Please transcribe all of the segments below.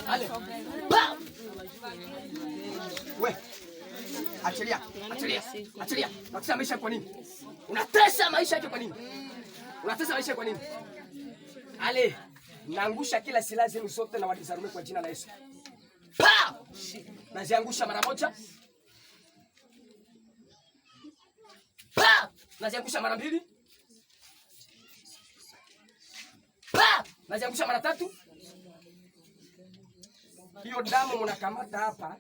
Ale. We. Achilia. Unatesa maisha kwa nini? Unatesa maisha yake kwa nini? Unatesa maisha kwa nini? Ale, naangusha kila silaha zenu zote na walizarume kwa jina la Yesu. Pa! Naziangusha mara moja. Pa! Naziangusha mara mbili. Pa! Naziangusha mara tatu. Hiyo damu mnakamata hapa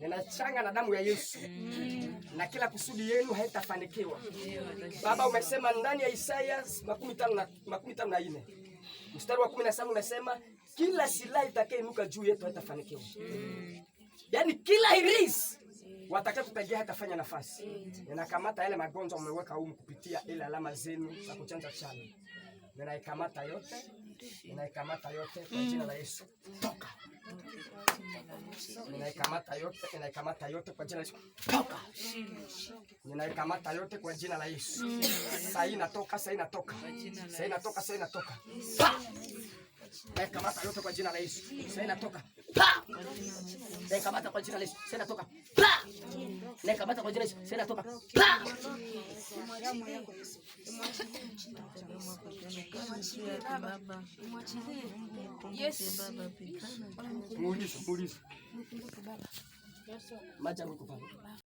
ninachanga na damu ya Yesu. Na kila kusudi yenu haitafanikiwa. Baba, umesema ndani ya Isaya 54 mstari wa 17 umesema kila silaha itakayeinuka juu yetu haitafanikiwa. Yaani kila iris watakaye kutegea hatafanya nafasi. Ninakamata yale magonjwa umeweka humu kupitia ile alama zenu za kuchanja chana. Ninaikamata yote kwa jina la Yesu. Toka. Ninaikamata yote kwa jina la Yesu. Toka. Ninaikamata yote kwa jina la Yesu. Sasa inatoka. Pa! Ninaikamata yote kwa jina la Yesu. Sasa inatoka. Pa! Ninaikamata kwa jina la Yesu. Sasa inatoka. Pa! Ninaikamata kwa jina la Yesu. Sasa inatoka. Pa! Yes. Muulize. Maja mko pale.